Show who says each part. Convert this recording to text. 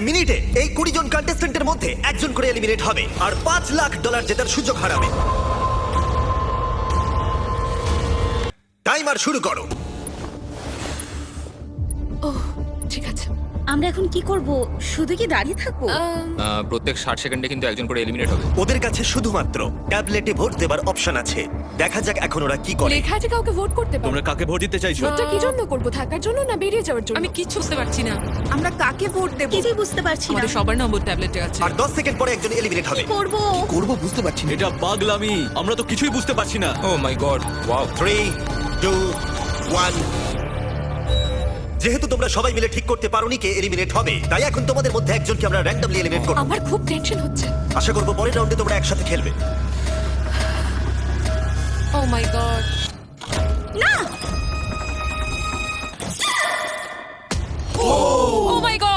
Speaker 1: মিনিটে এই 20 জন কন্টেস্ট্যান্টের মধ্যে একজন করে এলিমিনেট হবে আর $5 লাখ জেতার সুযোগ হারাবে। টাইমার শুরু করো।
Speaker 2: ঠিক আছে।
Speaker 3: আমরা এখন কি করব? শুধু কি দাঁড়িয়ে থাকবো?
Speaker 4: প্রত্যেক 60 সেকেন্ডে কিন্তু একজন করে এলিমিনেট হবে।
Speaker 1: ওদের কাছে শুধুমাত্র ট্যাবলেটে ভোট দেবার অপশন আছে। দেখা যাক এখন ওরা কি করে।
Speaker 2: লেখা আছে কাউকে ভোট করতে পারো।
Speaker 5: তোমরা কাকে ভোট দিতে চাইছো?
Speaker 2: ভোটটা কি জন্য করব? থাকার জন্য না বেরিয়ে যাওয়ার জন্য?
Speaker 6: আমি কিচ্ছু বুঝতে পারছি না।
Speaker 7: আমরা কাকে ভোট দেব?
Speaker 3: কিছুই বুঝতে পারছি না।
Speaker 6: আমাদের সবার নম্বর ট্যাবলেটে আছে।
Speaker 1: আর 10 সেকেন্ড পরে একজন এলিমিনেট হবে।
Speaker 3: কি করব?
Speaker 5: করবো বুঝতে পারছি না। এটা পাগলামি, আমরা তো কিছুই বুঝতে পারছি না।
Speaker 4: ও মাই গড, ওয়াও।
Speaker 1: 3, 2, 1। যেহেতু তোমরা সবাই মিলে ঠিক করতে পারোনি কে এলিমিনেট হবে, তাই এখন তোমাদের মধ্যে একজনকে আমরা র্যান্ডমলি এলিমিনেট করব।
Speaker 2: আমার খুব টেনশন হচ্ছে।
Speaker 1: আশা করব পরের রাউন্ডে তোমরা একসাথে খেলবে।
Speaker 2: ও মাই গড।
Speaker 3: না!
Speaker 2: ও মাই গড।